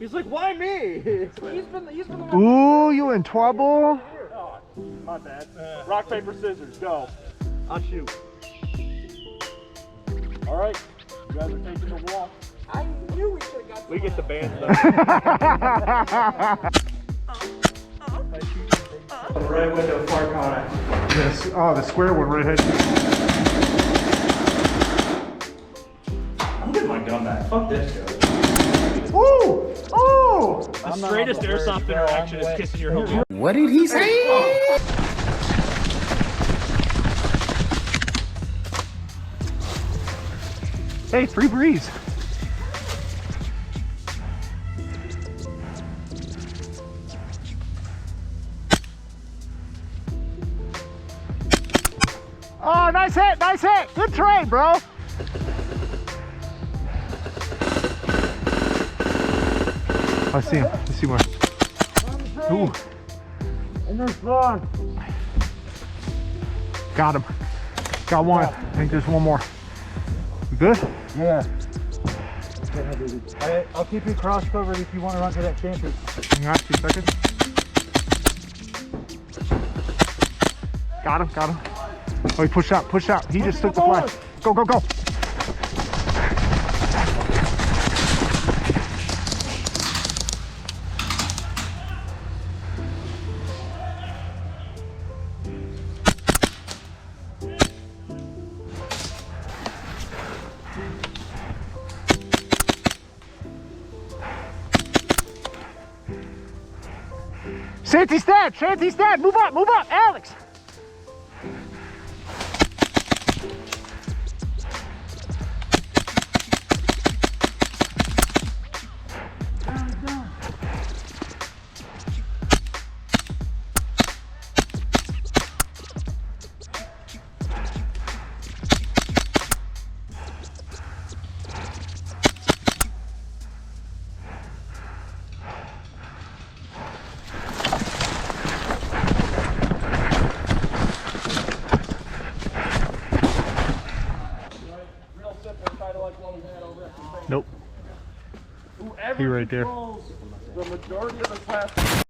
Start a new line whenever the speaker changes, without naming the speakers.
He's like, why me? He's been the one.
Ooh, you in trouble?
Oh, my bad. Rock, paper, scissors, go. I'll shoot. All right, you guys are taking the walk. I knew we should have got. We get the band though. Right window, far corner.
Yes. Oh, the square one right ahead.
I'm getting my gun back. Fuck this, guy.
Ooh! Ooh!
The straightest airsoft interaction is kissing your homie.
What did he say?
Hey, free breeze. Oh, nice hit, nice hit. Good trade, bro. I see him. I see one. Ooh.
And there's one.
Got him. Got one. I think there's one more. You good?
Yeah. I'll keep you cross covered if you want to run to that shanty.
Hang on 2 seconds. Got him, got him. Oh, he pushed out, pushed out. He just took the flash. Go, go, go. Shanty's dead, Shanty's dead. Move up, Alex. Nope. He right there.
The majority of the class.